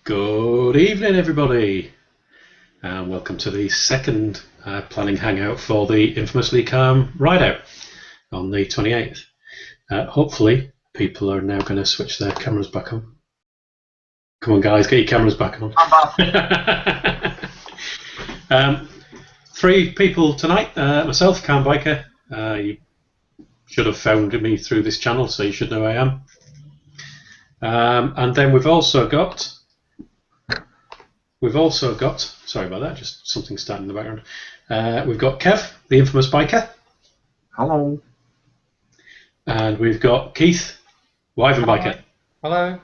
Good evening, everybody, and welcome to the second planning hangout for the infamously calm ride-out on the 28th. Hopefully, people are now going to switch their cameras back on. Come on, guys, get your cameras back on. Three people tonight. Myself, Calm Biker. You should have found me through this channel, so you should know who I am. And then we've also got. Sorry about that, just something starting in the background. We've got Kev, the infamous biker. Hello. And we've got Keith, wyvernbiker. Hello.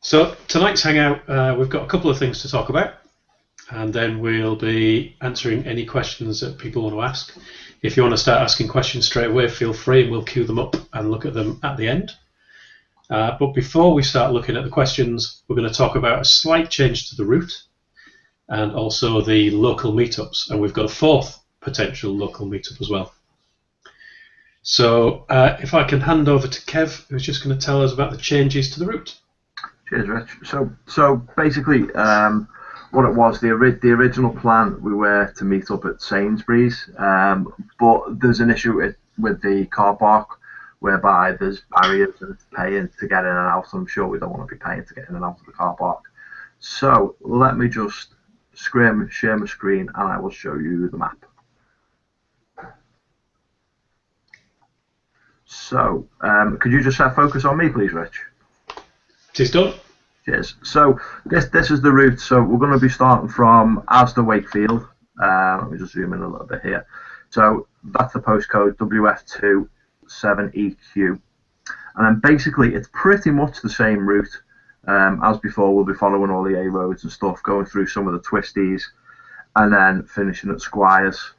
So tonight's hangout, we've got a couple of things to talk about, and then we'll be answering any questions that people want to ask. If you want to start asking questions straight away, feel free, and we'll queue them up and look at them at the end. But before we start looking at the questions, we're going to talk about a slight change to the route and also the local meetups. And we've got a fourth potential local meetup as well. So if I can hand over to Kev, who's just going to tell us about the changes to the route. Cheers, Rich. So basically, what it was, the original plan, we were to meet up at Sainsbury's, but there's an issue with the car park, whereby there's barriers and it's paying to get in and out. I'm sure we don't want to be paying to get in and out of the car park. So let me just share my screen and I will show you the map. So could you just focus on me, please, Rich? It is done. Cheers. So this is the route. So we're going to be starting from Asda Wakefield. Let me just zoom in a little bit here. So that's the postcode WF2 7EQ, and then basically it's pretty much the same route as before. We'll be following all the A roads and stuff, going through some of the twisties, and then finishing at Squires.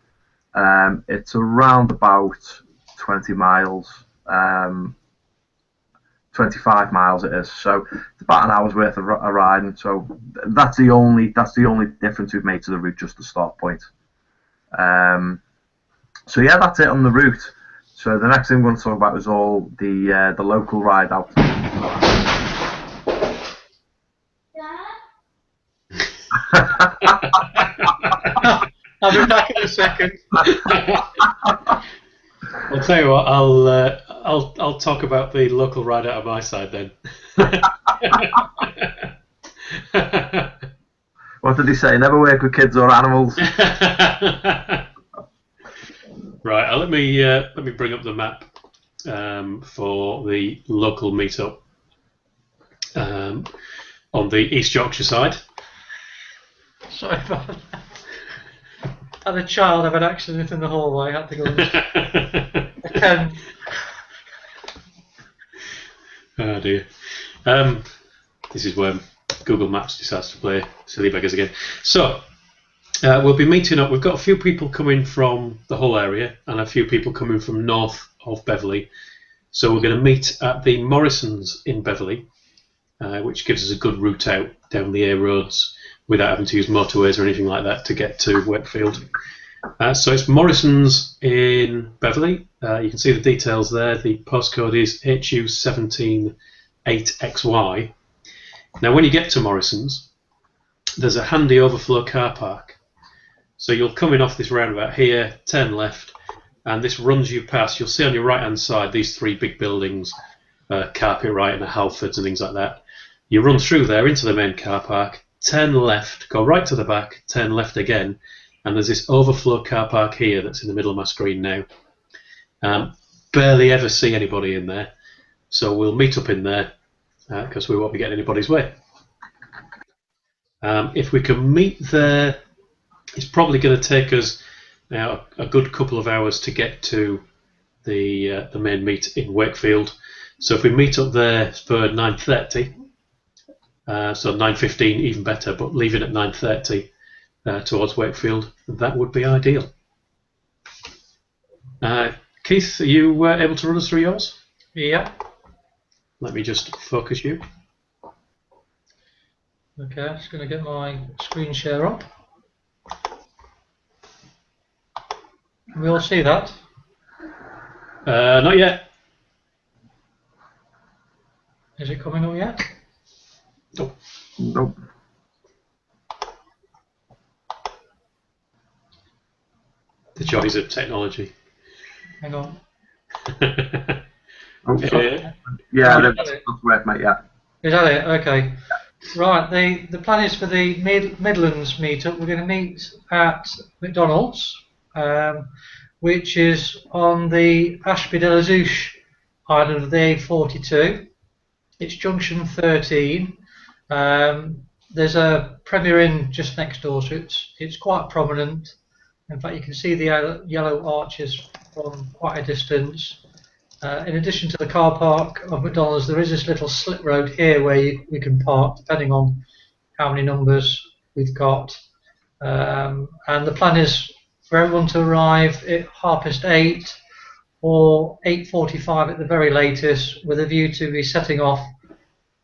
It's around about 20 miles, 25 miles it is. So it's about an hour's worth of riding. So that's the only difference we've made to the route, just the start point. So yeah, that's it on the route. So the next thing we're going to talk about is all the local ride out. I'll be back in a second. I'll tell you what. I'll talk about the local ride out of my side then. What did he say? Never work with kids or animals. Right, let me bring up the map for the local meetup on the East Yorkshire side. Sorry about that. I had a child have an accident in the hallway. I had to go and Oh dear. This is where Google Maps decides to play silly beggars again. So we'll be meeting up. We've got a few people coming from the whole area and a few people coming from north of Beverley. So we're going to meet at the Morrisons in Beverley, which gives us a good route out down the A roads without having to use motorways or anything like that to get to Wakefield. So it's Morrisons in Beverley. You can see the details there. The postcode is HU178XY. Now when you get to Morrisons, there's a handy overflow car park. So you'll come in off this roundabout here, turn left, and this runs you past. You'll see on your right-hand side these three big buildings, Carpet Right and a Halfords and things like that. You run through there into the main car park, turn left, go right to the back, turn left again, and there's this overflow car park here that's in the middle of my screen now. Barely ever see anybody in there, so we'll meet up in there because we won't be getting anybody's way. If we can meet there, it's probably going to take us now a good couple of hours to get to the main meet in Wakefield. So if we meet up there for 9:30, so 9:15 even better, but leaving at 9:30 towards Wakefield, that would be ideal. Keith, are you able to run us through yours? Yeah. Let me just focus you. Okay, I'm just going to get my screen share up. Can we all see that? Not yet. Is it coming up yet? Nope. Nope. The joys of technology. Hang on. Oh, sorry. Uh, Yeah, Oh, that's correct, mate. Yeah. Is that it? Okay. Right. The plan is for the Midlands meetup. We're going to meet at McDonald's, which is on the Ashby de la Zouch island of the A42. It's junction 13. There's a Premier Inn just next door, so it's quite prominent. In fact, you can see the yellow arches from quite a distance. In addition to the car park of McDonald's, there is this little slip road here where we can park, depending on how many numbers we've got. And the plan is for everyone to arrive at 8:30 or 8:45 at the very latest, with a view to be setting off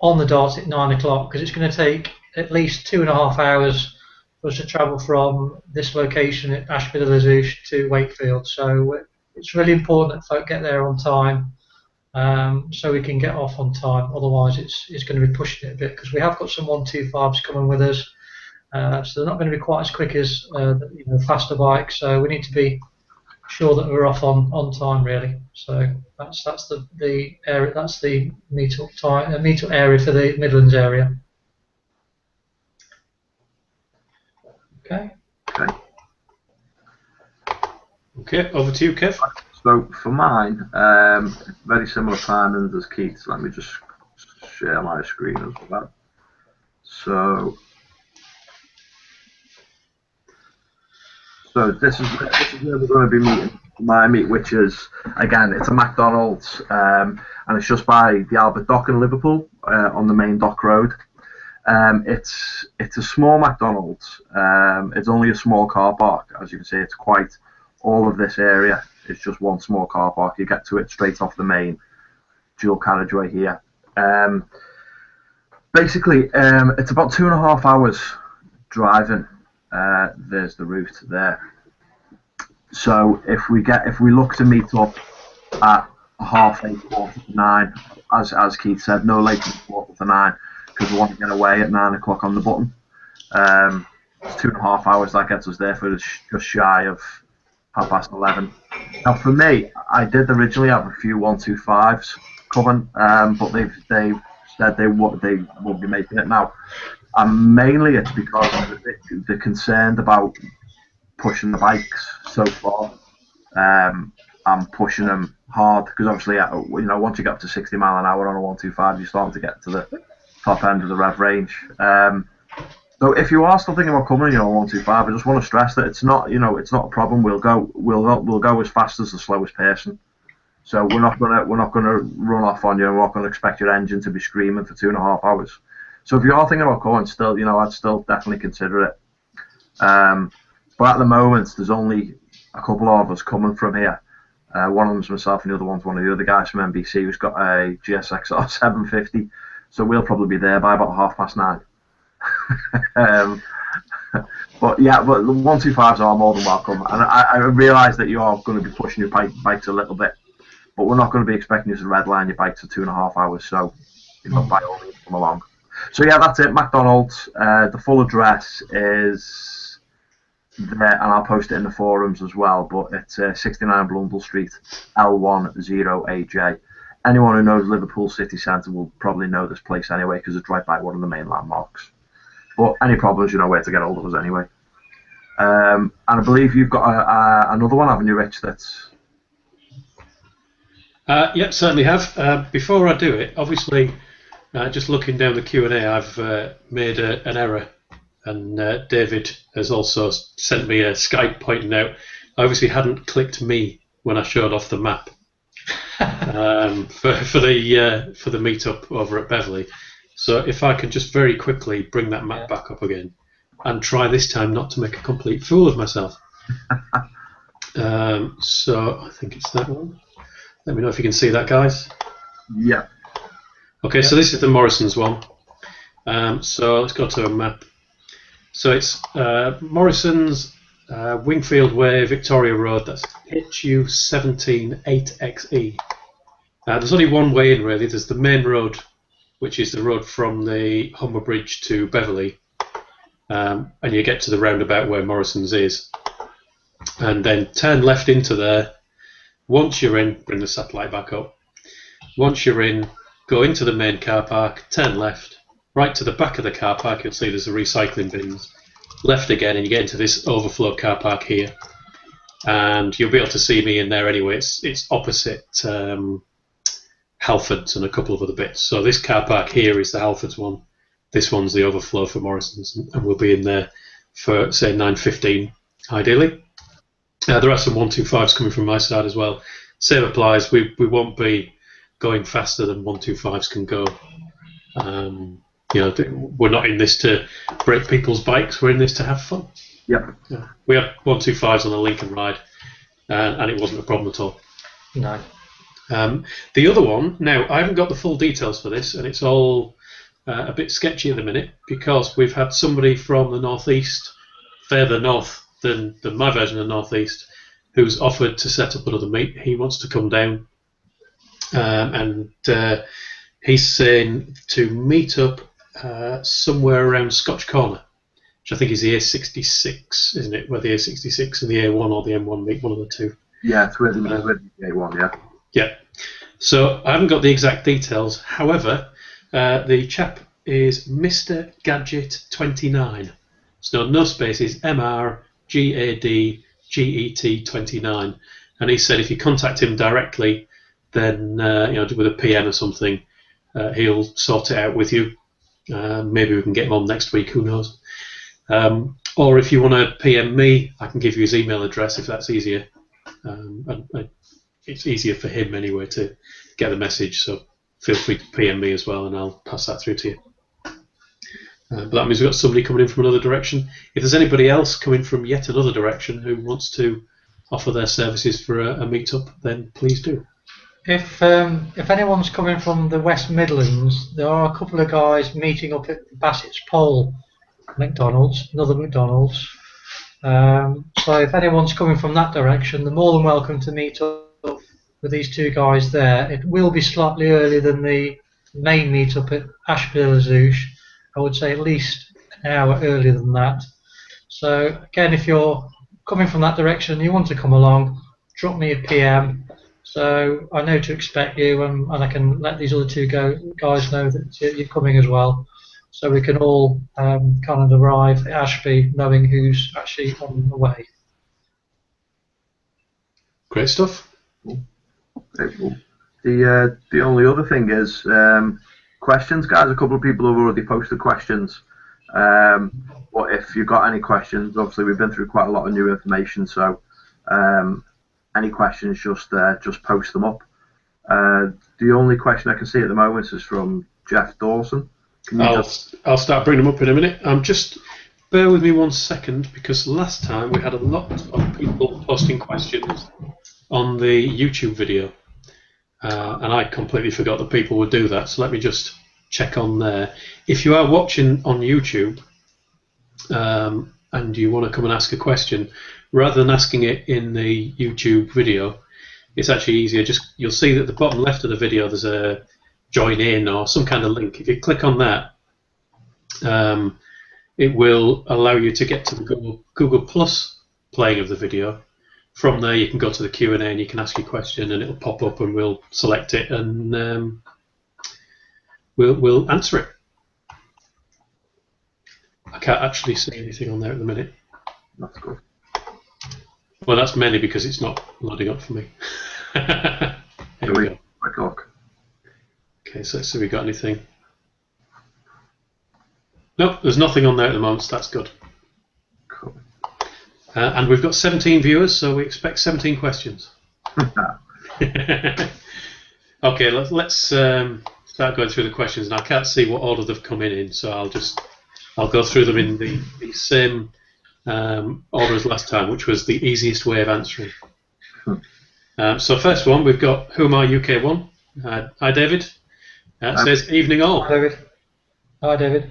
on the dot at 9 o'clock, because it's going to take at least 2.5 hours for us to travel from this location at Ashby de la Zouch to Wakefield. So it's really important that folk get there on time, so we can get off on time. Otherwise, it's going to be pushing it a bit, because we have got some 125s coming with us, so they're not going to be quite as quick as faster bikes. So we need to be sure that we're off on time, really. So that's the area. That's the meetup area for the Midlands area. Okay. Okay, over to you, Kev. So for mine, very similar timings as Keith's. Let me just share my screen as well. So this is where we're going to be meeting my meet, which is, again, it's a McDonald's, and it's just by the Albert Dock in Liverpool, on the main dock road. It's a small McDonald's. It's only a small car park, as you can see. It's quite all of this area. It's just one small car park. You get to it straight off the main dual carriageway here. Basically, it's about 2.5 hours driving. There's the route there. So if we look to meet up at 8:30, 8:45, as Keith said, no later than 8:45, because we want to get away at 9 o'clock on the button. It's 2.5 hours. That gets us there for just shy of 11:30. Now for me, I did originally have a few 125s coming, but they've said they won't be making it now. And mainly it's because they're concerned about pushing the bikes so far. I'm pushing them hard, because obviously, once you get up to 60 mile an hour on a 125, you're starting to get to the top end of the rev range. So if you are still thinking about coming, 125, I just want to stress that it's not a problem. We'll go as fast as the slowest person. So we're not gonna run off on you. We're not gonna expect your engine to be screaming for 2.5 hours. So if you are thinking about going, still, I'd still definitely consider it. But at the moment, there's only a couple of us coming from here. One of them's myself, and the other one's one of the other guys from NBC who's got a GSXR 750. So we'll probably be there by about 9:30. But the 125s are more than welcome. And I realise that you are going to be pushing your bikes a little bit, but we're not going to be expecting you to redline your bikes for 2.5 hours. So, by all means, come along. So yeah, that's it. McDonald's. The full address is there, and I'll post it in the forums as well. But it's 69 Blundell Street, L10AJ. Anyone who knows Liverpool city centre will probably know this place anyway, because it's right by one of the main landmarks. But any problems, you know where to get hold of us anyway. And I believe you've got another one, haven't you, Rich? That's Yeah, certainly have. Before I do it, obviously, just looking down the Q&A, I've made an error, and David has also sent me a Skype pointing out I obviously hadn't clicked me when I showed off the map for the meetup over at Beverley. So if I could just very quickly bring that map back up again, and try this time not to make a complete fool of myself. So I think it's that one. Let me know if you can see that, guys. Yeah. Okay, so this is the Morrison's one. So let's go to a map. So it's Morrison's, Wingfield Way, Victoria Road. That's HU178XE. There's only one way in, really. There's the main road which is the road from the Humber Bridge to Beverley, and you get to the roundabout where Morrison's is, and then turn left into there. Once you're in, bring the satellite back up. Once you're in, go into the main car park, turn left, right to the back of the car park, you'll see there's the recycling bins. Left again, and you get into this overflow car park here. And you'll be able to see me in there anyway. It's opposite Halfords and a couple of other bits. So this car park here is the Halfords one. This one's the overflow for Morrison's, and we'll be in there for, say, 9:15, ideally. There are some 125s coming from my side as well. Same applies. We won't be going faster than 125s can go. We're not in this to break people's bikes. We're in this to have fun. Yep. Yeah. We had 125s on the Lincoln ride, and it wasn't a problem at all. No. The other one, now, I haven't got the full details for this, and it's all a bit sketchy at the minute, because we've had somebody from the northeast, further north than my version of the northeast, who's offered to set up another meet. He wants to come down, and he's saying to meet up somewhere around Scotch Corner, which I think is the A66, isn't it? Where the A66 and the A1 or the M1 meet, one of the two. Yeah, it's where the A1, yeah. Yeah. So I haven't got the exact details. However, the chap is Mr. Gadget 29. So no spaces, MRGADGET 29. And he said if you contact him directly, then with a PM or something, he'll sort it out with you. Maybe we can get him on next week. Who knows? Or if you want to PM me, I can give you his email address if that's easier. It's easier for him anyway to get the message, so feel free to PM me as well, and I'll pass that through to you. But that means we've got somebody coming in from another direction. If there's anybody else coming from yet another direction who wants to offer their services for a meet-up, then please do. If anyone's coming from the West Midlands, there are a couple of guys meeting up at Bassett's Pole McDonald's, another McDonald's. So if anyone's coming from that direction, they're more than welcome to meet up with these two guys there. It will be slightly earlier than the main meet-up at Ashby-de-la-Zouch. I would say at least an hour earlier than that. So again, if you're coming from that direction and you want to come along, drop me a PM. So I know to expect you, and I can let these other two guys know that you're coming as well. So we can all kind of arrive at Ashby knowing who's actually on the way. Great stuff. Okay, cool. The only other thing is questions, guys. A couple of people have already posted questions. But if you've got any questions, obviously we've been through quite a lot of new information, so any questions, just post them up. The only question I can see at the moment is from Jeff Dawson. I'll start bringing them up in a minute. Just bear with me 1 second, because last time we had a lot of people posting questions on the YouTube video, and I completely forgot that people would do that. So let me just check on there. If you are watching on YouTube and you want to come and ask a question, rather than asking it in the YouTube video, it's actually easier. You'll see that at the bottom left of the video there's a join in or some kind of link. If you click on that, it will allow you to get to the Google Plus playing of the video. From there you can go to the Q&A and you can ask your question, and it'll pop up and we'll select it and we'll answer it. I can't actually see anything on there at the minute. That's good. Well, that's mainly because it's not loading up for me. Here we go. Quick look. Okay, so let's see if we got anything. Nope, there's nothing on there at the moment, so that's good. Cool. And we've got 17 viewers, so we expect 17 questions. Okay, let's start going through the questions. And I can't see what order they've come in, so I'll go through them in the same order as last time, which was the easiest way of answering. So first one, we've got Who Am I UK1. Hi David. Says evening all. Hi David. Hi David.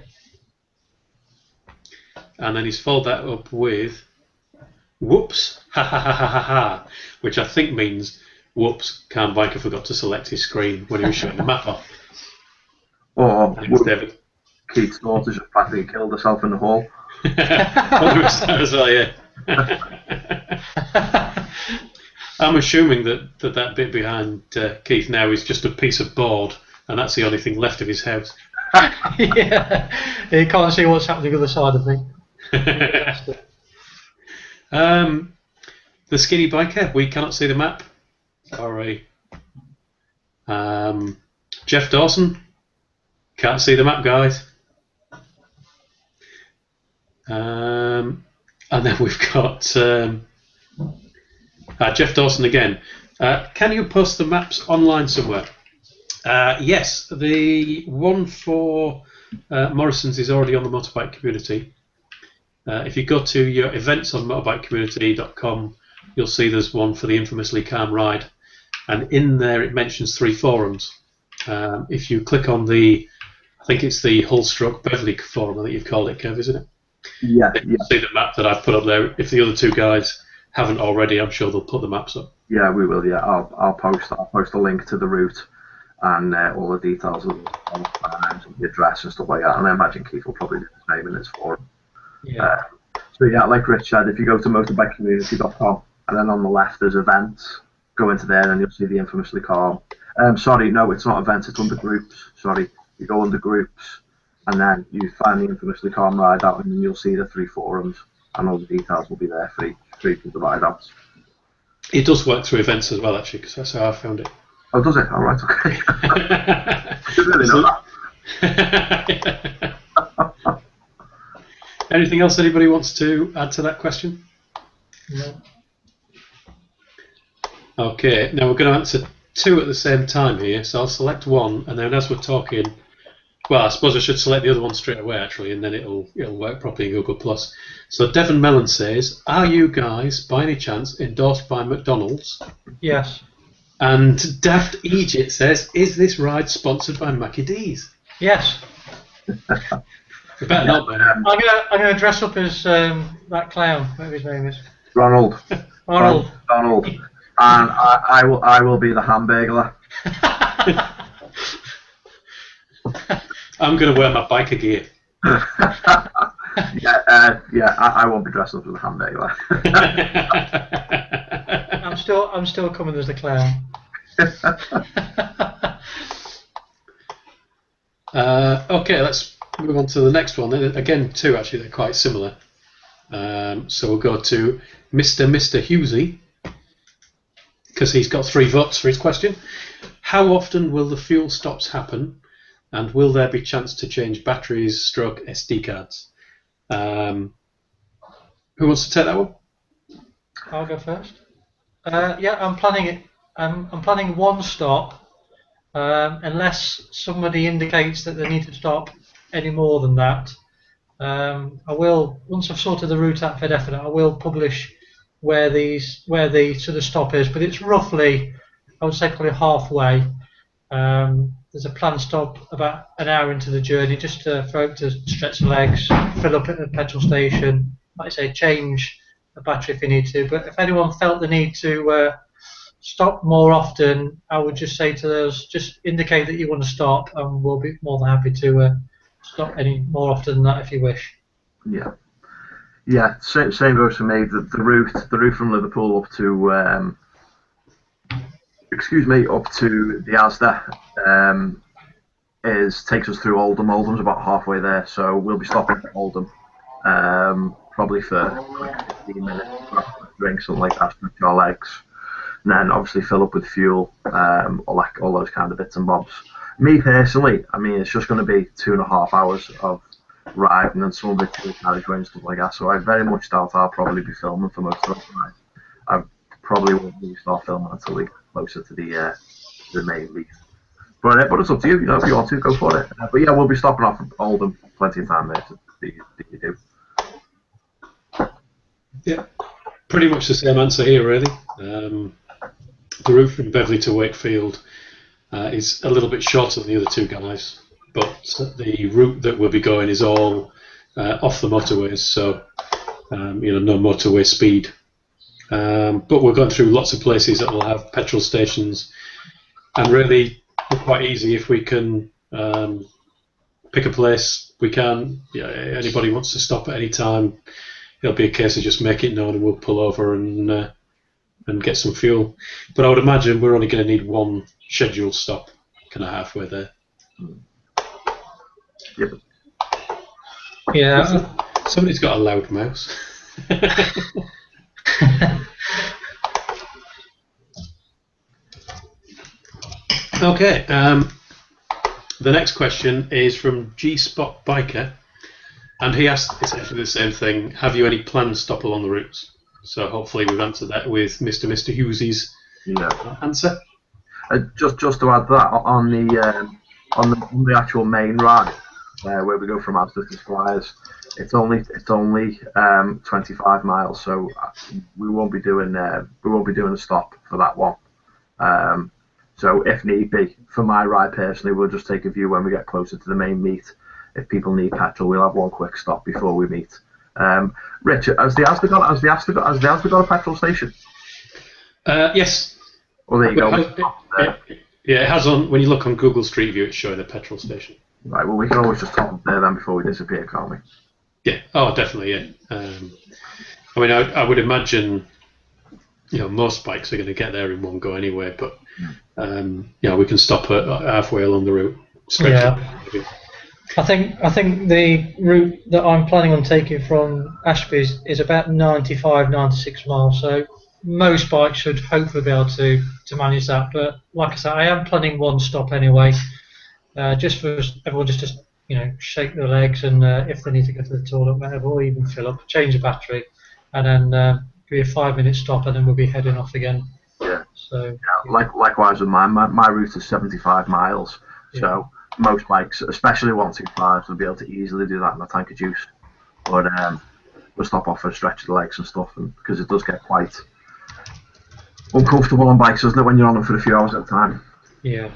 And then he's followed that up with whoops, ha ha ha ha ha ha, which I think means whoops, Biker forgot to select his screen when he was showing the map off. Or Thanks, David. Keith's daughter just practically killed herself in the hall. As well, yeah. I'm assuming that bit behind Keith now is just a piece of board, and that's the only thing left of his house. Yeah, you can't see what's happening on the other side of me. The skinny biker, we cannot see the map. Sorry. Jeff Dawson, can't see the map, guys. And then we've got Jeff Dawson again. Can you post the maps online somewhere? Yes, the one for Morrison's is already on the motorbike community. If you go to your events on motorbikecommunity.com, you'll see there's one for the infamously calm ride, and in there it mentions 3 forums. If you click on I think it's the Hull/Beverley forum, I think you've called it, Kev, isn't it? Yeah. You see the map that I've put up there. If the other 2 guys haven't already, I'm sure they'll put the maps up. Yeah, we will. Yeah, I'll post a link to the route and all the details of the address and stuff like that. And I imagine Keith will probably do the same in his forum. Yeah. So yeah, like Rich said, if you go to motorbikecommunity.com and then on the left there's events, go into there and you'll see the infamously calm. Sorry, no, it's not events, it's under groups. Sorry, you go under groups and then you find the infamously calm ride out and then you'll see the 3 forums and all the details will be there for each of the ride outs. It does work through events as well, actually, because that's how I found it. Oh, does it? All right, okay. I didn't really know that. Anything else anybody wants to add to that question? No. Okay, now we're going to answer 2 at the same time here, so I'll select one, and then as we're talking, well, I suppose I should select the other one straight away, actually, and then it'll work properly in Google+. So Devon Mellon says, are you guys, by any chance, endorsed by McDonald's? Yes. And Daft Egypt says, is this ride sponsored by Mackie D's? Yes. We better not, man. I'm gonna dress up as that clown, whatever his name is. Ronald. Arnold. Donald. And I will be the Hamburglar. I'm going to wear my biker gear. I won't be dressed up as a Hamburglar. I'm still coming as the clown. Okay, let's move on to the next one. Again, 2 actually, they're quite similar. So we'll go to Mr. Husey, because he's got 3 votes for his question. How often will the fuel stops happen, and will there be chance to change batteries / SD cards? Who wants to take that one? I'll go first. Yeah, I'm planning it. I'm planning 1 stop, unless somebody indicates that they need to stop any more than that. I will, once I've sorted the route out for definite, I will publish where the sort of stop is, but it's roughly, I would say, probably halfway. There's a planned stop about an hour into the journey, just for folk to stretch the legs, fill up at the petrol station, like I say, change the battery if you need to. But if anyone felt the need to stop more often, I would just say to those, just indicate that you want to stop, and we'll be more than happy to stop any more often than that if you wish. Yeah. Same goes for me. The route from Liverpool up to up to the Asda takes us through Oldham. Oldham's about halfway there, so we'll be stopping at Oldham probably for 15 minutes, drink something like that, stretch our legs, and then obviously fill up with fuel, all those kind of bits and bobs. Me personally, I mean, it's just going to be 2.5 hours of ride and then some of it to the carriageway and stuff like that, so I very much doubt I'll probably be filming for most of the ride. I probably won't really start filming until we get closer to the main lease. But it's up to you, if you want to, go for it. But yeah, we'll be stopping off at Oldham, plenty of time there to do. Yeah, pretty much the same answer here, really. The route from Beverley to Wakefield is a little bit shorter than the other 2 guys, but the route that we'll be going is all off the motorways, so no motorway speed. But we're going through lots of places that will have petrol stations, and really quite easy if we can pick a place. We can. Yeah, anybody wants to stop at any time. It'll be a case of just make it known, and we'll pull over and get some fuel. But I would imagine we're only going to need one scheduled stop, kind of halfway there. Yep. Yeah. Somebody's got a loud mouse. Okay. The next question is from G Spot Biker, and he asked essentially the same thing. Have you any planned stop along the routes? So hopefully we've answered that with Mr. Hughes's answer. Just to add that on the actual main ride where we go from Asda to Squires, it's only 25 miles, so we won't be doing a stop for that one. So if need be, for my ride personally, we'll just take a view when we get closer to the main meet. If people need petrol, we'll have one quick stop before we meet. Richard, has the Asda got a petrol station? Yes. Well, there you go. It has on. When you look on Google Street View, it's showing a petrol station. Right. Well, we can always just stop up there then before we disappear, can't we? Yeah. Oh, definitely. Yeah. I mean, I would imagine, most bikes are going to get there in one go anyway. But we can stop at halfway along the route. Yeah. I think the route that I'm planning on taking from Ashby is about 95, 96 miles. So most bikes should hopefully be able to manage that. But like I said, I am planning one stop anyway, just for everyone just to shake their legs and if they need to go to the toilet, whatever, or even fill up, change the battery, and then be a 5-minute stop, and then we'll be heading off again. Yeah. So likewise with mine. My route is 75 miles. So most bikes, especially 125s, will be able to easily do that in a tank of juice. But we'll stop off for a stretch of the legs and stuff, because it does get quite uncomfortable on bikes, doesn't it, when you're on them for a few hours at a time? Yeah.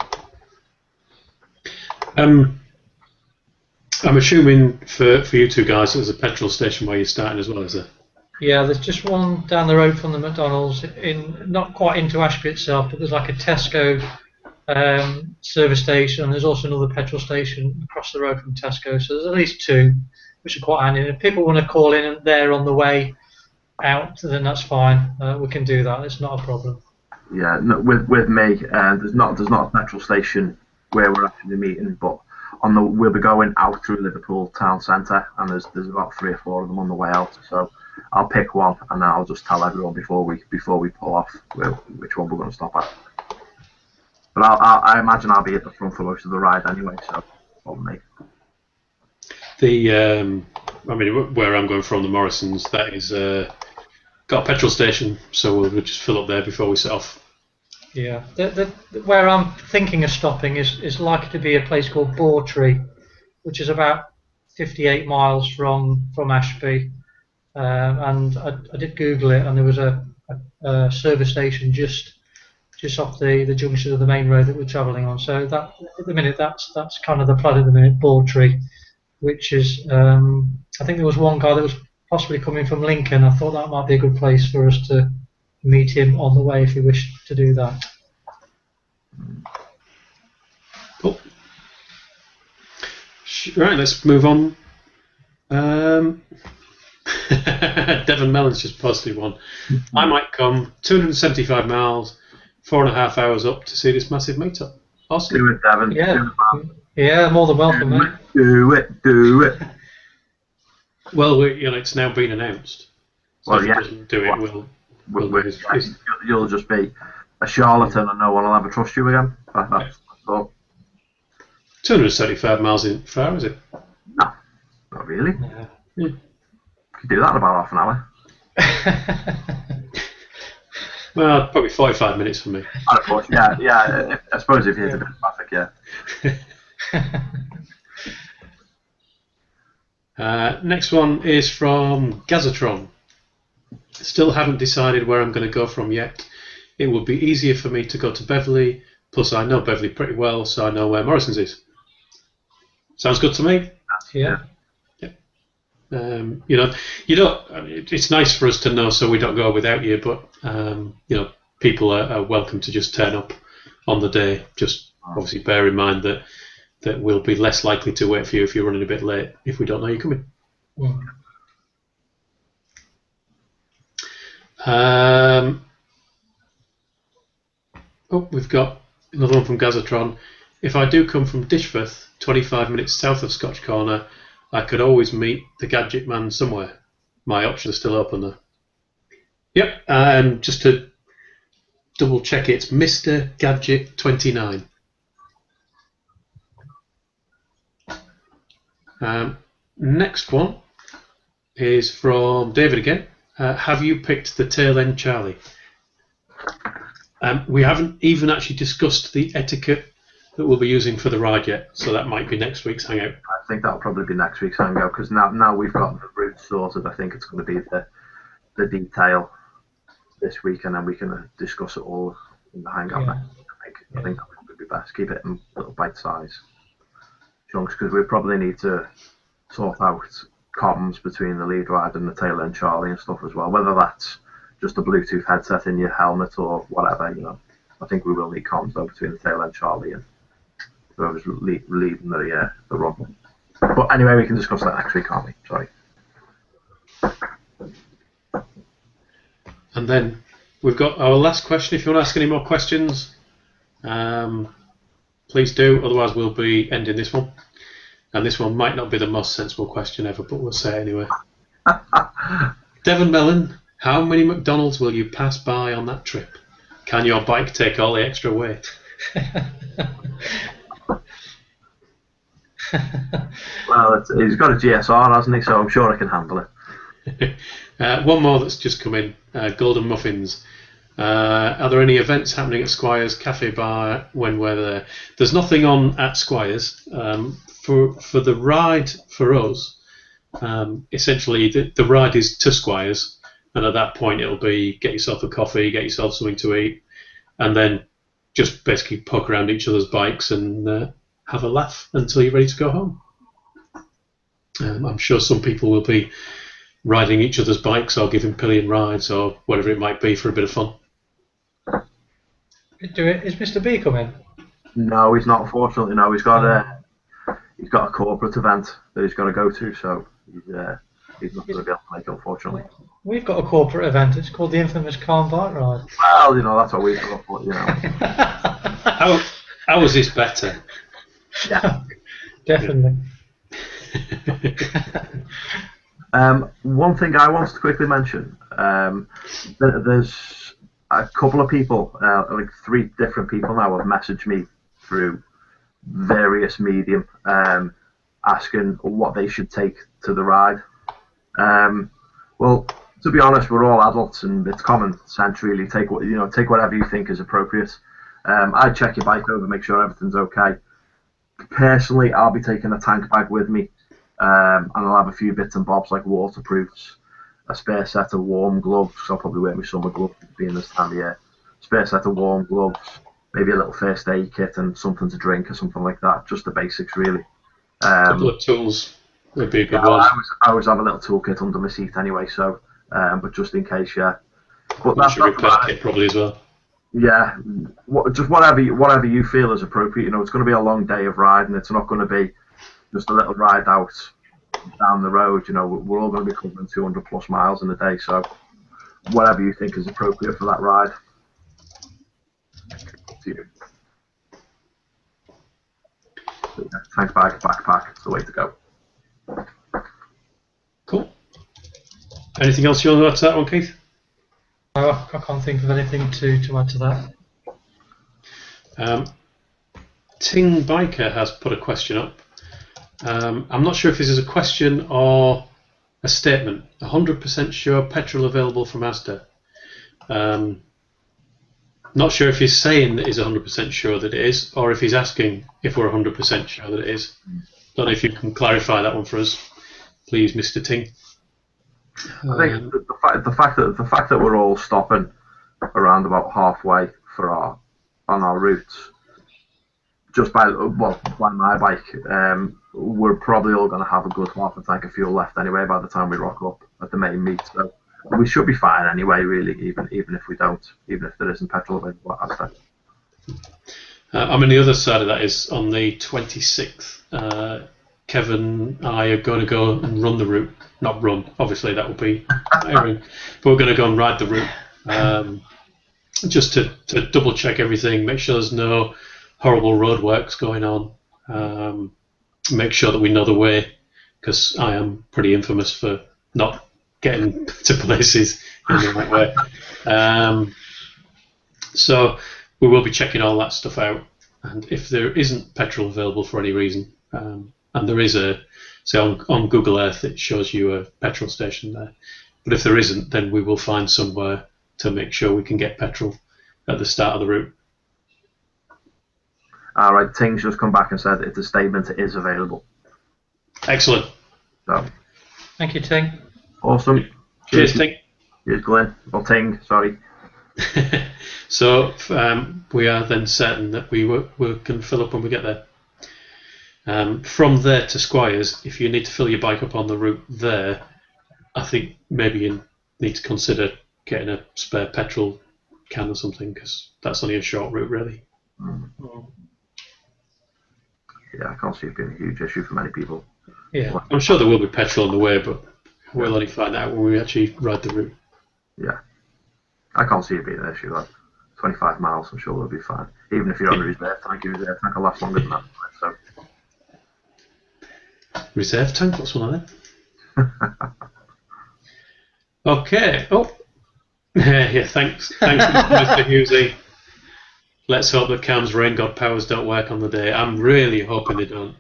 I'm assuming for you two guys, there's a petrol station where you're starting as well, is there? Yeah, there's just one down the road from the McDonald's, not quite into Ashby itself, but there's like a Tesco service station, and there's also another petrol station across the road from Tesco. So there's at least two, which are quite handy. And if people want to call in there on the way out, then that's fine. We can do that. It's not a problem. Yeah, no, with me, there's not a petrol station where we're actually meeting, but we'll be going out through Liverpool town centre, and there's about 3 or 4 of them on the way out. So I'll pick one, and then I'll just tell everyone before we pull off which one we're going to stop at. But I imagine I'll be at the front for most of the ride anyway, so probably me. Where I'm going from, the Morrisons, that is got a petrol station, so we'll just fill up there before we set off. Yeah, where I'm thinking of stopping is likely to be a place called Bawtry, which is about 58 miles from Ashby, and I did Google it, and there was a service station just off the junction of the main road that we're travelling on. So that at the minute that's kind of the plan at the minute, Bawtry, which is I think there was one guy that was possibly coming from Lincoln. I thought that might be a good place for us to meet him on the way if he wished to do that. Cool. Right, let's move on. Devon Mellon's just posted one. I might come 275 miles, 4.5 hours up to see this massive meetup. Awesome. Do it, Devon. Yeah, more than welcome, mate. Do it. Well, it's now been announced. So Well, if yeah. it doesn't do it, You'll just be a charlatan, and no one will ever trust you again. That's all. 275 miles in far, is it? No, not really. Yeah. You could do that in about half an hour. Well, probably 45 minutes for me. Of course, yeah. I suppose if you hit a bit of traffic, yeah. Next one is from Gazatron. Still haven't decided where I'm going to go from yet. It would be easier for me to go to Beverley, plus I know Beverley pretty well, so I know where Morrison's is. Sounds good to me? Yeah. It's nice for us to know so we don't go without you, but people are welcome to just turn up on the day. Just obviously bear in mind that that we'll be less likely to wait for you if you're running a bit late if we don't know you're coming. We've got another one from Gazatron. If I do come from Dishforth, 25 minutes south of Scotch Corner, I could always meet the Gadget Man somewhere. My options are still open there. Yep, just to double check, it's Mr. Gadget 29. Next one is from David again. Have you picked the tail end Charlie? We haven't even actually discussed the etiquette that we'll be using for the ride yet, so that might be next week's Hangout. I think that'll probably be next week's Hangout, because now we've got the route sorted. I think it's going to be the detail this week, and then we can discuss it all in the Hangout next week. I think that would be best. Keep it in little bite-size chunks, because we probably need to sort out comms between the lead ride and the tail end Charlie and stuff as well, whether that's just a Bluetooth headset in your helmet or whatever, I think we will need comms though between the tail end Charlie and whoever's leading the run. But anyway, we can discuss that next week, can't we? Sorry. And then we've got our last question. If you want to ask any more questions, please do. Otherwise, we'll be ending this one. And this one might not be the most sensible question ever, but we'll say it anyway. Devon Mellon, how many McDonald's will you pass by on that trip? Can your bike take all the extra weight? Well, he's got a GSR, hasn't he? So I'm sure I can handle it. One more that's just come in. Golden Muffins. Are there any events happening at Squires Cafe Bar when we're there? There's nothing on at Squires. For the ride for us, essentially the ride is to Squires, and at that point it'll be get yourself a coffee, get yourself something to eat, and then just basically poke around each other's bikes and have a laugh until you're ready to go home. I'm sure some people will be riding each other's bikes or giving pillion rides or whatever it might be for a bit of fun. Is Mr. B coming? No, he's not. Unfortunately, no. He's got a corporate event that he's got to go to, so he's not going to be able to make it, unfortunately. We've got a corporate event. It's called the infamous Calm Bike Ride. Well, that's what we've got. But, How is this better? Yeah, definitely. One thing I wanted to quickly mention, there's a couple of people, like 3 different people now have messaged me through various medium asking what they should take to the ride. Well, to be honest, we're all adults and it's common sense really. Take whatever you think is appropriate. I'd check your bike over, make sure everything's okay. Personally, I'll be taking a tank bag with me, and I'll have a few bits and bobs like waterproofs, a spare set of warm gloves, because I'll probably wear my summer gloves being this time of year, spare set of warm gloves, maybe a little first aid kit and something to drink or something like that, just the basics really. A couple of tools would be a good one. I always have a little toolkit under my seat anyway, so but just in case, yeah. But that's repair kit probably as well. Yeah, just whatever you feel is appropriate. It's going to be a long day of riding. It's not going to be just a little ride out down the road. We're all going to be covering 200 plus miles in a day, so whatever you think is appropriate for that ride. To you. Tank bag, backpack, it's the way to go. Cool. Anything else you want to add to that one, Keith? I can't think of anything to add to that. Ting Biker has put a question up. I'm not sure if this is a question or a statement. 100% sure petrol available from Asda. Not sure if he's saying that he's 100% sure that it is, or if he's asking if we're 100% sure that it is. Don't know if you can clarify that one for us, please, Mr. Ting. I think the fact that we're all stopping around about halfway on our routes, just by my bike, we're probably all going to have a good half a tank of fuel left anyway by the time we rock up at the main meet. So we should be fine anyway, really, even if we don't, even if there isn't petrol available at Asda. I mean, the other side of that is on the 26th. Kevin and I are going to go and run the route. Not run, obviously that will be tiring, but we're going to go and ride the route just to double check everything, make sure there's no horrible roadworks going on, make sure that we know the way, because I am pretty infamous for not getting to places in the right way. So we will be checking all that stuff out, and if there isn't petrol available for any reason, and there is say on Google Earth it shows you a petrol station there, but if there isn't, then we will find somewhere to make sure we can get petrol at the start of the route. All right, Ting's just come back and said it's a statement, it is available. Excellent. So, Thank you, Ting. awesome. Cheers, Ting. Cheers, Glenn. Well, Ting, sorry. So we are then certain that we can fill up when we get there. From there to Squires, if you need to fill your bike up on the route there, I think maybe you need to consider getting a spare petrol can or something, because that's only a short route, really. Yeah, I can't see it being a huge issue for many people. Yeah. I'm sure there will be petrol on the way, but we'll only find out when we actually ride the route. Yeah. I can't see it being an issue. Like 25 miles, I'm sure we'll be fine. Even if you're on the reserve tank, your reserve tank will last longer than that. So. Reserve tank? What's one of them? Okay. Oh. Yeah, thanks, Mr. Husey. Let's hope that Cam's rain god powers don't work on the day. I'm really hoping they don't.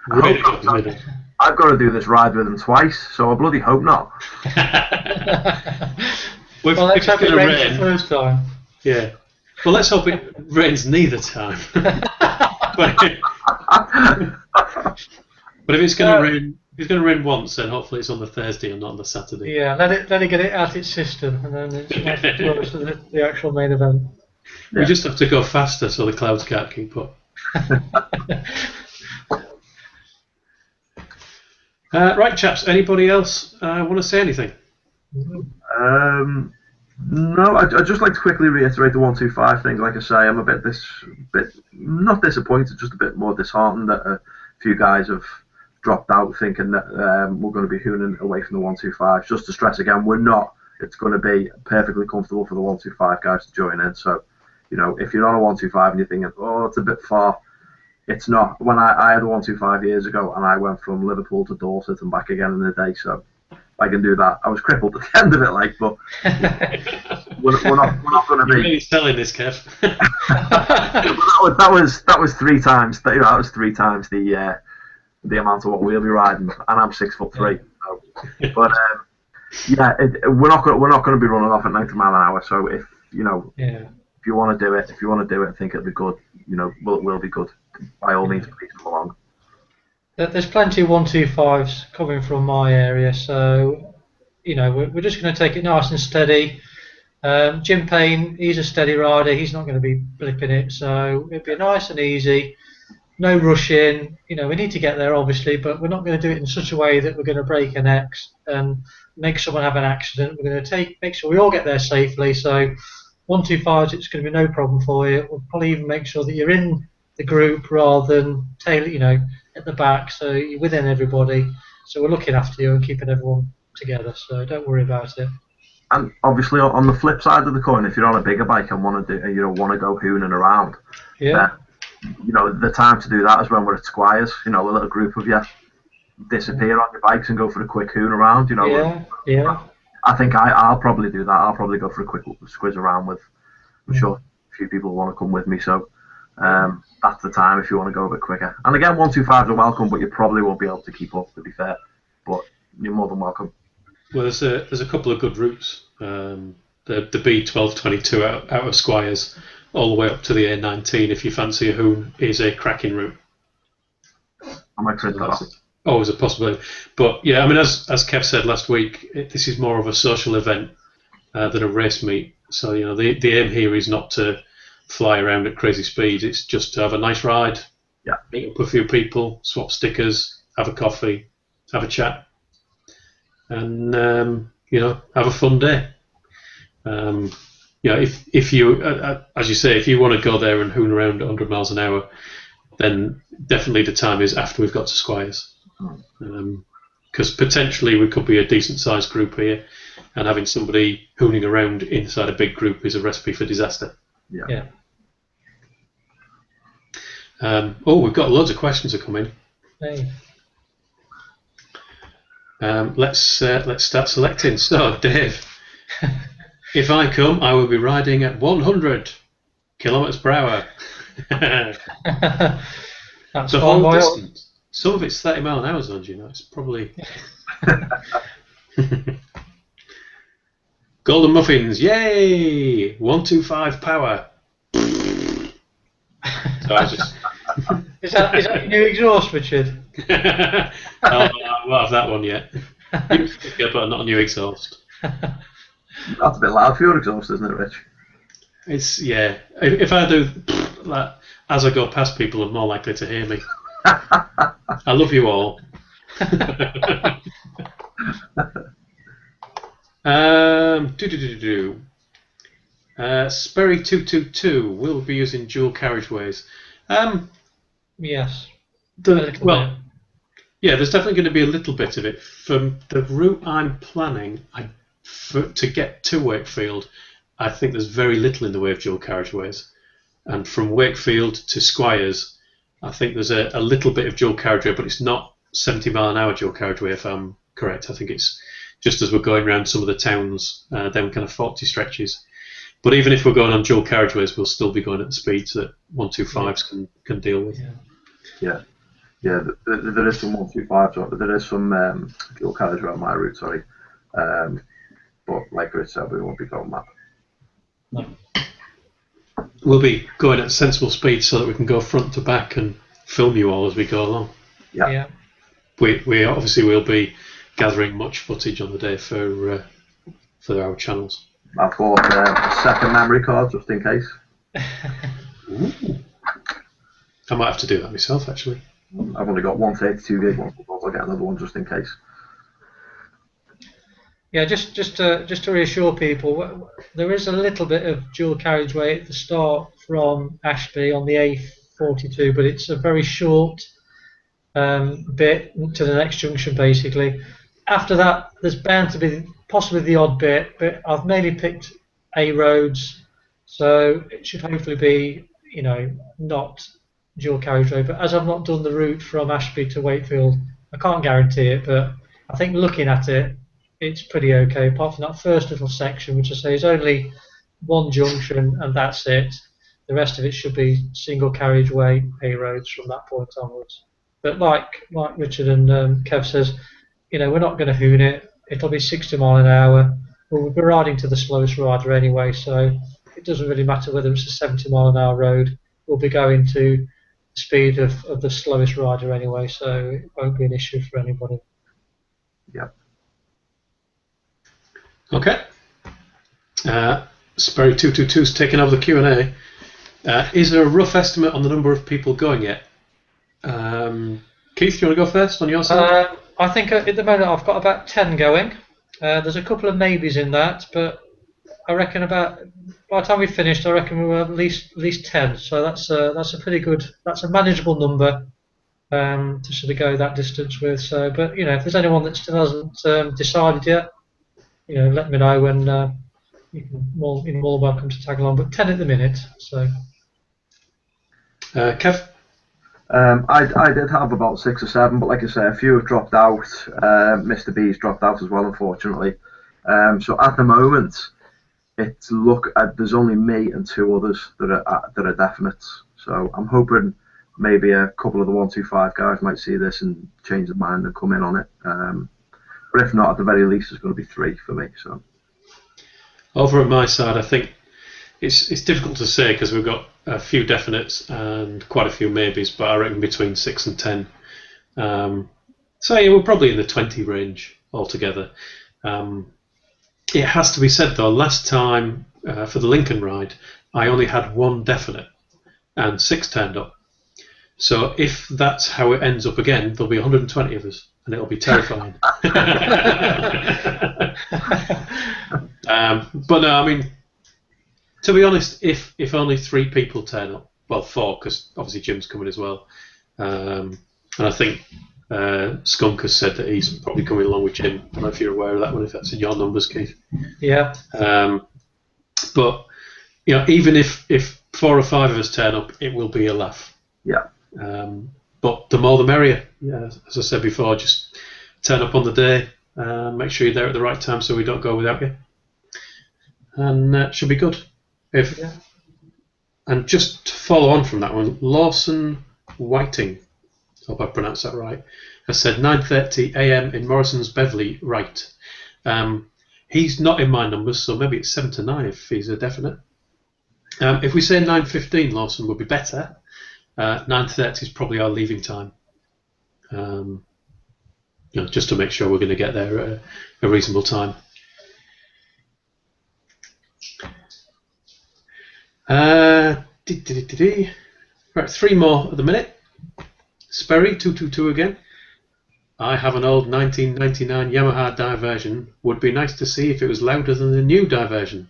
Really hoping they don't. I've got to do this ride with them twice, so I bloody hope not. Well, let's hope it rains the first time. Yeah. Well, let's hope it rains neither time. But if it's going to rain, if it's going to rain once, then hopefully it's on the Thursday and not on the Saturday. Yeah, let it get it out its system, and then it's close to the actual main event. We just have to go faster so the clouds can't keep up. Right, chaps. Anybody else want to say anything? No, I'd just like to quickly reiterate the 125 thing. Like I say, I'm a bit not disappointed, just a bit more disheartened that a few guys have dropped out, thinking that we're going to be hooning away from the 125. Just to stress again, we're not. It's going to be perfectly comfortable for the 125 guys to join in. So, if you're on a 125 and you're thinking, oh, it's a bit far, it's not. When I had a 125 years ago, and I went from Liverpool to Dorset and back again in a day, so I can do that. I was crippled at the end of it, but we're not going to be. You're really selling this, Kev. that was 3 times. That was 3 times the amount of what we'll be riding, and I'm 6'3". So, but yeah, we're not going to be running off at 90 mile an hour. So if if you want to do it, I think it'll be good. We'll be good. By all means, please come along. There's plenty of 125s coming from my area, so we're just going to take it nice and steady. Jim Payne, he's a steady rider. He's not going to be blipping it, so it'll be nice and easy. No rushing. We need to get there, obviously, but we're not going to do it in such a way that we're going to break a neck and make someone have an accident. We're going to make sure we all get there safely. So 125s, it's going to be no problem for you. We'll probably even make sure that you're in the group rather than at the back, so you're within everybody. So we're looking after you and keeping everyone together. So don't worry about it. And obviously, on the flip side of the coin, if you're on a bigger bike and want to go hooning around, the time to do that is when we're at Squires. A little group of you disappear on your bikes and go for a quick hoon around. Yeah. I think I'll probably do that. I'll probably go for a quick squiz around with. I'm sure a few people want to come with me, so that's the time if you want to go a bit quicker. And again, 125s are welcome, but you probably won't be able to keep up, to be fair. But you're more than welcome. Well, there's a couple of good routes. The B1222 out of Squires all the way up to the A19. If you fancy a hoon, is a cracking route. I might print that off. Always a possibility. But yeah, I mean, as Kev said last week, this is more of a social event than a race meet. So the aim here is not to fly around at crazy speed. It's just to have a nice ride, meet up with a few people, swap stickers, have a coffee, have a chat, and have a fun day. you know, if you, as you say, if you want to go there and hoon around at 100 miles an hour, then definitely the time is after we've got to Squires. Because potentially we could be a decent sized group here, and having somebody hooning around inside a big group is a recipe for disaster. Yeah. We've got loads of questions that come in. Hey. Let's start selecting. So, Dave, if I come, I will be riding at 100 kilometers per hour. That's the fine whole by distance. Some of it's 30 mile an hour zones, you know. It's probably. Golden muffins, yay! 125 power. So I just. Is that your new exhaust, Richard? I won't have that one yet. New sticker, but not a new exhaust. That's a bit loud for your exhaust, isn't it, Rich? It's If I do like as I go past people, I'm more likely to hear me. I love you all. Sperry 222 will be using dual carriageways. Yes. There's definitely going to be a little bit of it. From the route I'm planning, to get to Wakefield, I think there's very little in the way of dual carriageways. And from Wakefield to Squires, I think there's a little bit of dual carriageway, but it's not 70 mile an hour dual carriageway, if I'm correct. I think it's just as we're going around some of the towns, them kind of 40 stretches. But even if we're going on dual carriageways, we'll still be going at the speeds that 125s can deal with. Yeah. There is some 125s, but there is some dual carriageway on my route. Sorry, but like Rich said, we won't be going that. No. We'll be going at sensible speed so that we can go front to back and film you all as we go along. Yeah. We obviously will be gathering much footage on the day for our channels. I've bought a second memory card just in case. Ooh. I might have to do that myself, actually. I've only got one 32 gig one, but I'll get another one just in case. Yeah, just to reassure people, there is a little bit of dual carriageway at the start from Ashby on the A42, but it's a very short bit to the next junction, basically. After that, there's bound to be possibly the odd bit, but I've mainly picked A roads, so it should hopefully be, not dual carriageway. But as I've not done the route from Ashby to Wakefield, I can't guarantee it, but I think looking at it, it's pretty okay, apart from that first little section, which I say is only one junction and that's it. The rest of it should be single carriageway A roads from that point onwards. But like Richard and Kev says, we're not going to hoon it. It'll be 60 mile an hour. We'll be riding to the slowest rider anyway, so it doesn't really matter whether it's a 70 mile an hour road. We'll be going to the speed of the slowest rider anyway, so it won't be an issue for anybody. Yep. Okay. Sperry 222's taking over the Q&A. Is there a rough estimate on the number of people going yet? Keith, do you want to go first on your side? I think at the moment I've got about 10 going. There's a couple of maybes in that, but I reckon by the time we've finished, I reckon we'll have at least 10. So that's a pretty good, that's a manageable number to sort of go that distance with. So, but if there's anyone that still hasn't decided yet, let me know, and you're more welcome to tag along. But 10 at the minute. So, Kev. I did have about 6 or 7, but like I say, a few have dropped out. Mr. B's dropped out as well, unfortunately. So at the moment, there's only me and 2 others that are definite. So I'm hoping maybe a couple of the 125 guys might see this and change their mind and come in on it. But if not, at the very least, it's going to be 3 for me. So over at my side, I think it's difficult to say because we've got a few definites and quite a few maybes, but I reckon between 6 and 10. So yeah, we're probably in the 20 range altogether. It has to be said though, last time for the Lincoln ride, I only had 1 definite and 6 turned up. So if that's how it ends up again, there'll be 120 of us, and it'll be terrifying. But no, I mean, To be honest, if only 3 people turn up, well, 4, because obviously Jim's coming as well, and I think Skunk has said that he's probably coming along with Jim. I don't know if you're aware of that one, if that's in your numbers, Keith. Yeah. But even if 4 or 5 of us turn up, it will be a laugh. Yeah. But the more the merrier. Yeah, as I said before, just turn up on the day. Make sure you're there at the right time so we don't go without you. And it should be good. And just to follow on from that one, Lawson Whiting, I hope I pronounced that right, has said 9:30 a.m. in Morrison's Beverley, right. He's not in my numbers, so maybe it's 7 to 9 if he's a definite. If we say 9:15, Lawson would be better. 9:30 is probably our leaving time. Just to make sure we're going to get there at a reasonable time. Right, 3 more at the minute. Sperry 222 again. I have an old 1999 Yamaha diversion. Would be nice to see if it was louder than the new diversion.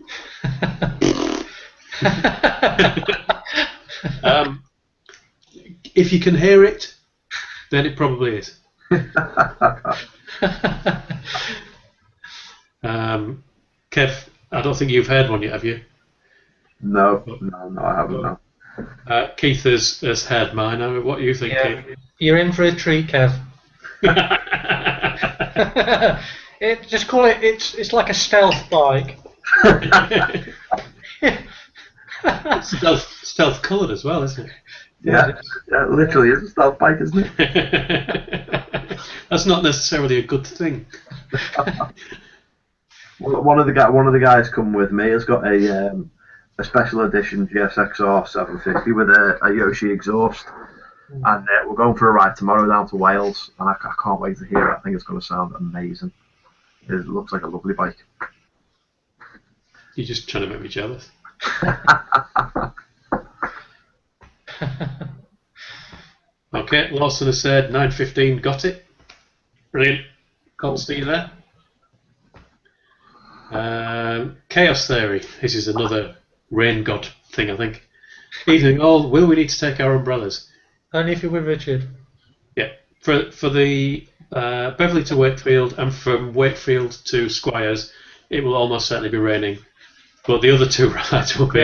If you can hear it, then it probably is. Kev, I don't think you've heard one yet, have you? No, I haven't. No. Keith has heard mine. What do you think, Keith? You're in for a treat, Kev. Just call it. It's like a stealth bike. stealth coloured as well, isn't it? Yeah, literally, it's a stealth bike, isn't it? That's not necessarily a good thing. One of the guys come with me has got a special edition GSXR 750 with a Yoshi exhaust, and we're going for a ride tomorrow down to Wales, and I can't wait to hear it. I think it's going to sound amazing. It looks like a lovely bike. You're just trying to make me jealous. Okay, Lawson has said 9:15, got it. Brilliant. Can't see there. Chaos Theory. This is another rain god thing, I think. Evening all, will we need to take our umbrellas? Only if you're with Richard. Yeah. For the Beverley to Wakefield and from Wakefield to Squires, it will almost certainly be raining. But the other 2 rides will be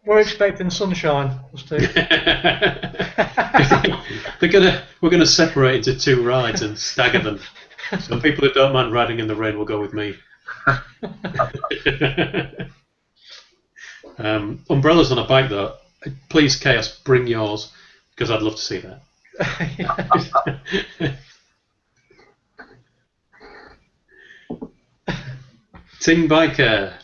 We're expecting sunshine. We're gonna separate into 2 rides and stagger them. So people who don't mind riding in the rain will go with me. Umbrellas on a bike, though. Please, Chaos, bring yours because I'd love to see that. Ting Biker.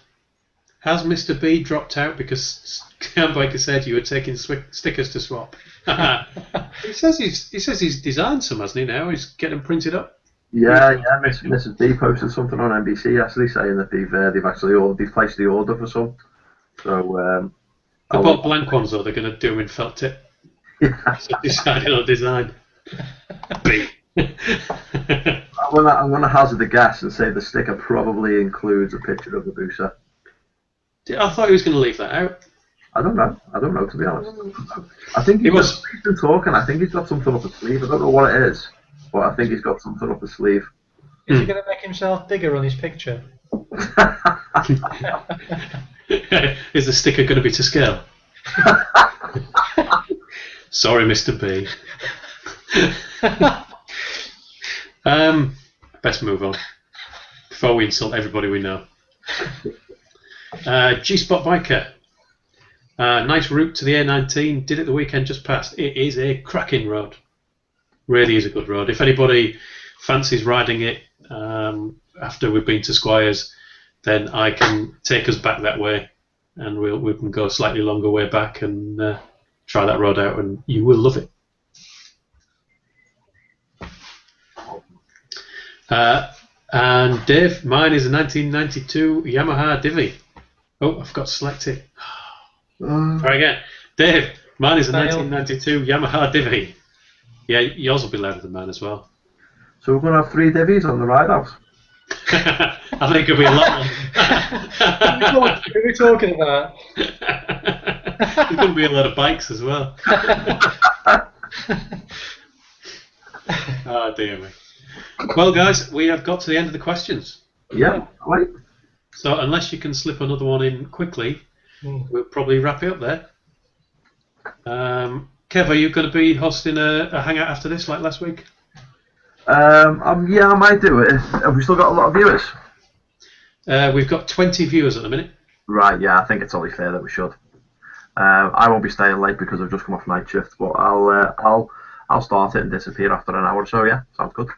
Has Mr. B dropped out because Cam Biker said you were taking stickers to swap? He says he's designed some, hasn't he? Now he's getting them printed up. Yeah. Mrs. B posted something on NBC yesterday saying that they've placed the order for some. So they bought blank ones, though. They're going to do them in felt tip. Yeah. So decided on design. B. I'm going to hazard a guess and say the sticker probably includes a picture of the booster. I thought he was going to leave that out. I don't know, to be honest. I think he's been talking. I think he's got something up his sleeve. I don't know what it is, but I think he's got something up his sleeve. Is he going to make himself bigger on his picture? Is the sticker going to be to scale? Sorry, Mr. B. Best move on before we insult everybody we know. G-Spot Biker. Nice route to the A19. Did it the weekend just past. It is a cracking road. Really is a good road. If anybody fancies riding it after we've been to Squires, then I can take us back that way, and we can go a slightly longer way back and try that road out, and you will love it. And Dave, mine is a 1992 Yamaha Divi. Oh, I forgot to select it. Try again. Dave, mine is a 1992 Yamaha Divi. Yeah, yours will be louder than mine as well. So we're going to have 3 divvies on the ride out. I think it'll be a lot more. What are we talking about? There's going to be a lot of bikes as well. Oh, dear me. Well, guys, we have got to the end of the questions. Yeah, wait. So unless you can slip another one in quickly, we'll probably wrap it up there. Kev, are you going to be hosting a hangout after this, like last week? Yeah, I might do it. Have we still got a lot of viewers? We've got 20 viewers at the minute. Right, yeah, I think it's only fair that we should. I won't be staying late because I've just come off night shift, but I'll start it and disappear after an hour or so. Yeah, sounds good.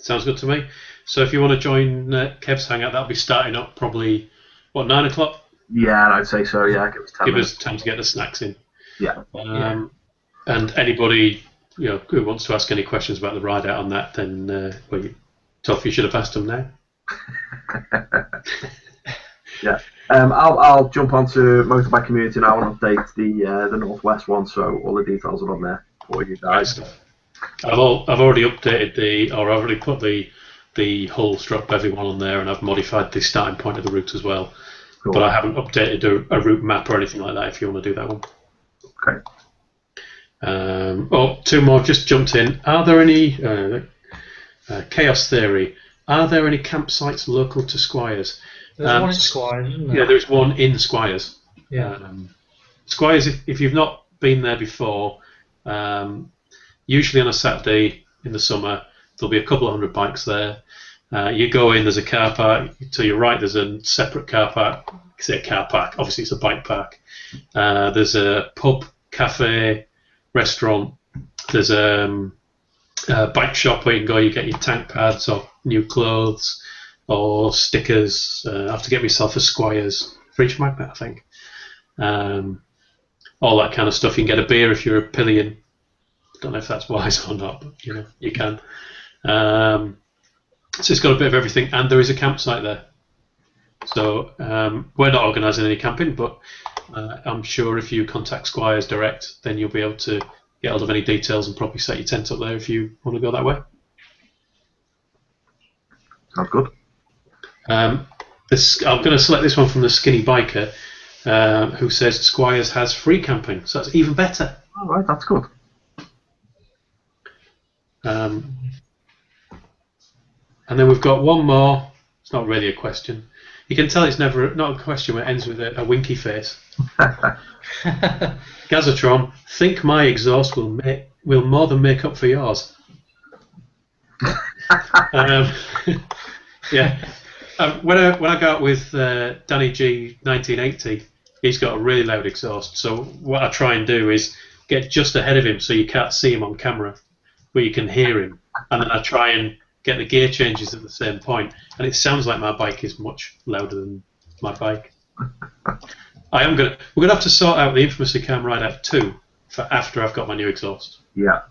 Sounds good to me. So if you want to join Kev's hangout, that'll be starting up probably 9 o'clock. Yeah, I'd say so. Yeah, give us time to get the snacks in. Yeah. And anybody who wants to ask any questions about the ride out on that, then Tough, you should have asked them now. Yeah. I'll jump onto Motorbike Community now and update the Northwest one, so all the details are on there for you guys. I've already updated I've already put the hull stroke bevy one on there, and I've modified the starting point of the route as well. Cool. But I haven't updated a route map or anything like that. If you want to do that one. Okay. Two more just jumped in. Are there any Chaos Theory? Are there any campsites local to Squires? There's one in Squires, isn't there? Yeah, there's one in Squires. Yeah. Squires, if you've not been there before, usually on a Saturday in the summer, there'll be a couple of hundred bikes there. You go in, there's a car park. To your right, there's a separate car park. I say a car park, obviously it's a bike park. There's a pub, cafe, restaurant. There's a bike shop where you can go, you get your tank pads or new clothes or stickers. I have to get myself a Squires fridge magnet, I think. All that kind of stuff. You can get a beer if you're a pillion. Don't know if that's wise or not, but you can. So it's got a bit of everything, and there is a campsite there. So we're not organising any camping, but I'm sure if you contact Squires direct, then you'll be able to get hold of any details and probably set your tent up there if you want to go that way. Sounds good. I'm going to select this one from the Skinny Biker, who says Squires has free camping, so that's even better. All right, that's good. And then we've got one more. It's not really a question. You can tell it's never not a question where it ends with a winky face. Gazatron, think my exhaust will more than make up for yours. Yeah. When I go out with Danny G 1980, he's got a really loud exhaust. So what I try and do is get just ahead of him so you can't see him on camera, but you can hear him, and then I try and get the gear changes at the same point, and it sounds like my bike is much louder than my bike. We're gonna have to sort out the infamously Cam Ride Out 2 for after I've got my new exhaust. Yeah.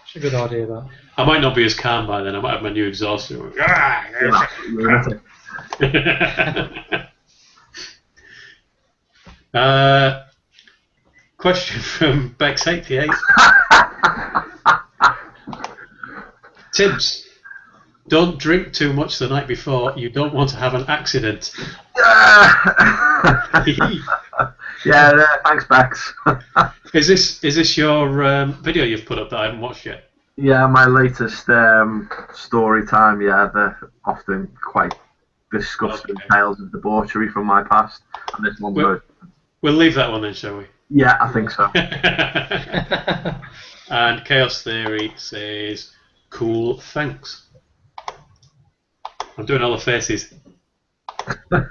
It's a good idea, that. I might not be as calm by then. I might have my new exhaust. Question from Bex88. Tibbs, don't drink too much the night before. You don't want to have an accident. Yeah, thanks, Bex. Is this your video you've put up that I haven't watched yet? Yeah, my latest story time. Yeah, they're often quite disgusting tales of debauchery from my past, and this one's good. We'll leave that one then, shall we? Yeah, I think so. And Chaos Theory says, "Cool, thanks." I'm doing all the faces. All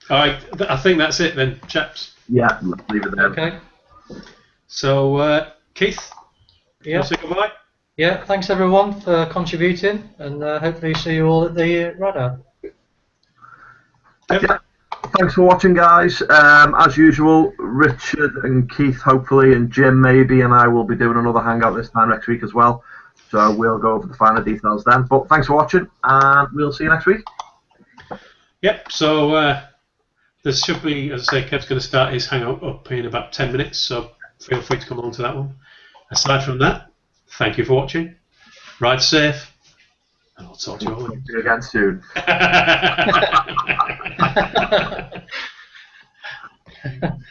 right, I think that's it then, chaps. Yeah, leave it there. Okay. So, Keith, Yeah. want to say goodbye? Yeah. Thanks everyone for contributing, and hopefully see you all at the ride out. Yeah. Thanks for watching, guys. As usual, Richard and Keith, hopefully, and Jim maybe, and I will be doing another hangout this time next week as well. So we'll go over the finer details then. But thanks for watching, and we'll see you next week. Yep. So there should be, as I say, Kev's going to start his hangout up in about 10 minutes. So feel free to come along to that one. Aside from that, thank you for watching. Ride safe, And I'll talk to you all See you again soon. later.